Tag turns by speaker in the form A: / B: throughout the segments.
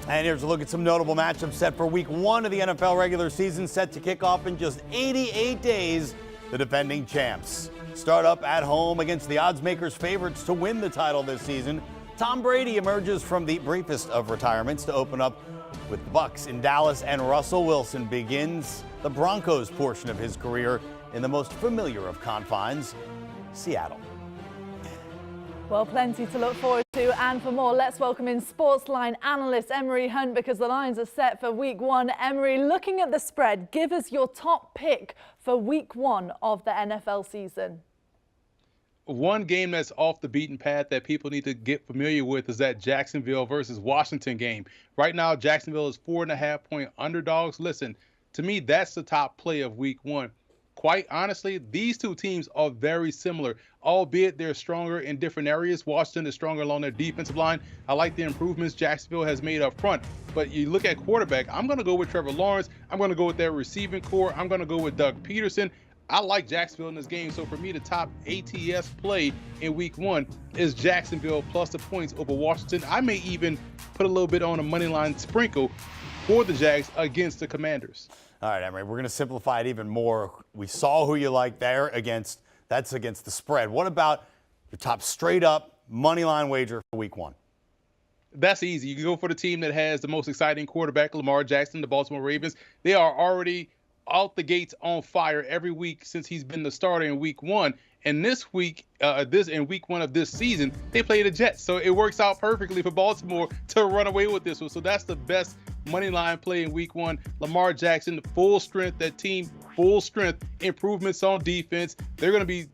A: And here's a look at some notable matchups set for week 1 of the NFL regular season, set to kick off in just 88 days. The defending champs start up at home against the odds makers' favorites to win the title this season. Tom Brady emerges from the briefest of retirements to open up with the Bucs in Dallas, and Russell Wilson begins the Broncos portion of his career in the most familiar of confines, Seattle.
B: Well, plenty to look forward to, and for more, let's welcome in Sportsline analyst Emory Hunt, because the lines are set for week 1. Emory, looking at the spread, give us your top pick for week 1 of the NFL season.
C: One game that's off the beaten path that people need to get familiar with is that Jacksonville versus Washington game. Right now, Jacksonville is 4.5-point underdogs. Listen, to me, that's the top play of week 1. Quite honestly, these two teams are very similar, albeit they're stronger in different areas. Washington is stronger along their defensive line. I like the improvements Jacksonville has made up front. But you look at quarterback, I'm going to go with Trevor Lawrence. I'm going to go with their receiving core. I'm going to go with Doug Peterson. I like Jacksonville in this game. So for me, the top ATS play in week 1 is Jacksonville plus the points over Washington. I may even put a little bit on a money line sprinkle for the Jags against the Commanders.
A: All right, Emory, we're going to simplify it even more. We saw who you like there that's against the spread. What about your top straight up money line wager for week 1?
C: That's easy. You can go for the team that has the most exciting quarterback, Lamar Jackson, the Baltimore Ravens. They are already out the gates on fire every week since he's been the starter in week 1. And this week, in week 1 of this season, they play the Jets. So it works out perfectly for Baltimore to run away with this one. So that's the best money line play in week 1. Lamar Jackson, full strength, that team, full strength, improvements on defense. They're going to be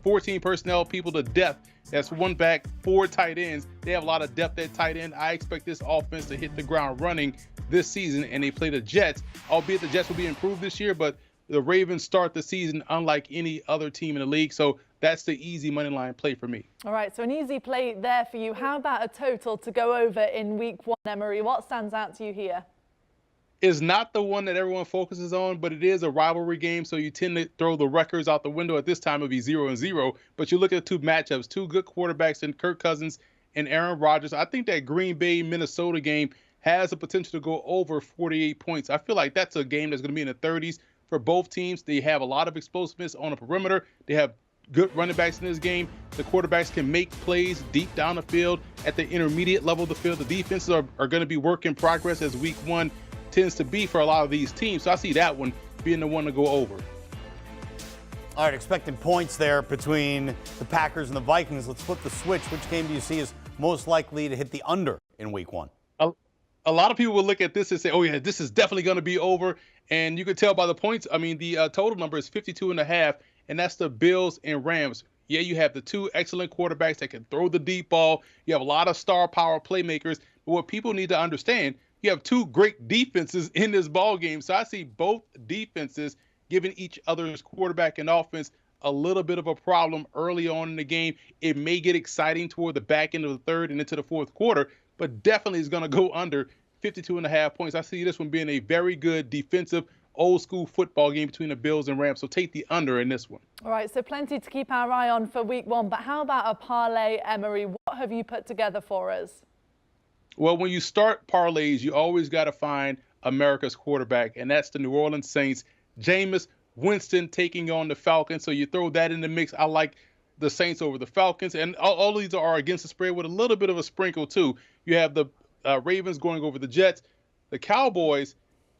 C: 14 personnel, people to death. That's 1 back, 4 tight ends. They have a lot of depth at tight end. I expect this offense to hit the ground running this season, and they play the Jets, albeit the Jets will be improved this year, but the Ravens start the season unlike any other team in the league. So that's the easy money line play for me.
B: All right, so an easy play there for you. How about a total to go over in week 1, Emory? What stands out to you here?
C: It's not the one that everyone focuses on, but it is a rivalry game, so you tend to throw the records out the window. At this time, it'll be 0-0. But you look at 2 matchups, 2 good quarterbacks in Kirk Cousins and Aaron Rodgers. I think that Green Bay-Minnesota game has the potential to go over 48 points. I feel like that's a game that's going to be in the 30s for both teams. They have a lot of explosiveness on the perimeter. They have good running backs in this game. The quarterbacks can make plays deep down the field at the intermediate level of the field. The defenses are going to be work in progress, as week 1 tends to be for a lot of these teams. So I see that one being the one to go over.
A: All right, expecting points there between the Packers and the Vikings. Let's flip the switch. Which game do you see is most likely to hit the under in week 1?
C: A lot of people will look at this and say, oh, yeah, this is definitely going to be over. And you can tell by the points. I mean, the total number is 52.5, and that's the Bills and Rams. Yeah, you have the 2 excellent quarterbacks that can throw the deep ball. You have a lot of star power playmakers. But what people need to understand, you have 2 great defenses in this ball game. So I see both defenses giving each other's quarterback and offense a little bit of a problem early on in the game. It may get exciting toward the back end of the third and into the fourth quarter, but definitely is going to go under 52.5 points. I see this one being a very good defensive, old school football game between the Bills and Rams. So take the under in this one.
B: All right, so plenty to keep our eye on for week 1. But how about a parlay, Emory? What have you put together for us?
C: Well, when you start parlays, you always got to find America's quarterback, and that's the New Orleans Saints. Jameis Winston taking on the Falcons. So you throw that in the mix. I like the Saints over the Falcons, and all these are against the spread with a little bit of a sprinkle too. You have the Ravens going over the Jets. The Cowboys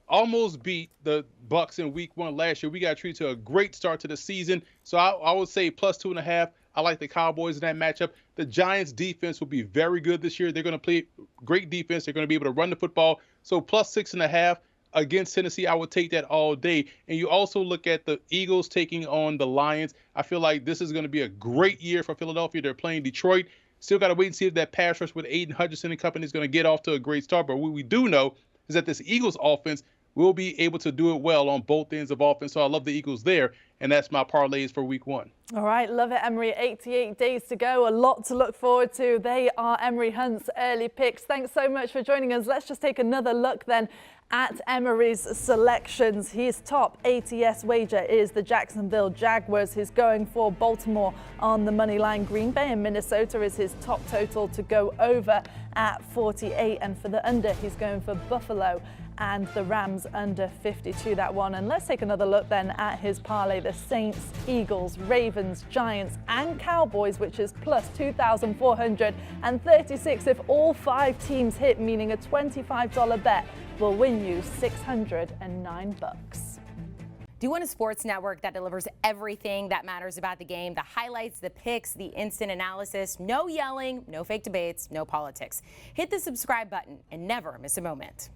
C: almost beat the Bucs in week 1 last year. We got treated to a great start to the season. So I would say plus 2.5. I like the Cowboys in that matchup. The Giants defense will be very good this year. They're going to play great defense. They're going to be able to run the football. So plus 6.5 against Tennessee, I would take that all day. And you also look at the Eagles taking on the Lions. I feel like this is going to be a great year for Philadelphia. They're playing Detroit. Still got to wait and see if that pass rush with Aiden Hutchinson and company is going to get off to a great start. But what we do know is that this Eagles offense will be able to do it well on both ends of offense. So I love the Eagles there. and that's my parlays for week 1.
B: All right, love it, Emory. 88 days to go, a lot to look forward to. They are Emory Hunt's early picks. Thanks so much for joining us. Let's just take another look then at Emory's selections. His top ATS wager is the Jacksonville Jaguars. He's going for Baltimore on the money line. Green Bay and Minnesota is his top total to go over at 48. And for the under, he's going for Buffalo and the Rams under 52, that one. And let's take another look then at his parlay. The Saints, Eagles, Ravens, Giants and Cowboys, which is plus 2,436 if all 5 teams hit, meaning a $25 bet will win you $609.
D: Do you want a sports network that delivers everything that matters about the game? The highlights, the picks, the instant analysis, no yelling, no fake debates, no politics. Hit the subscribe button and never miss a moment.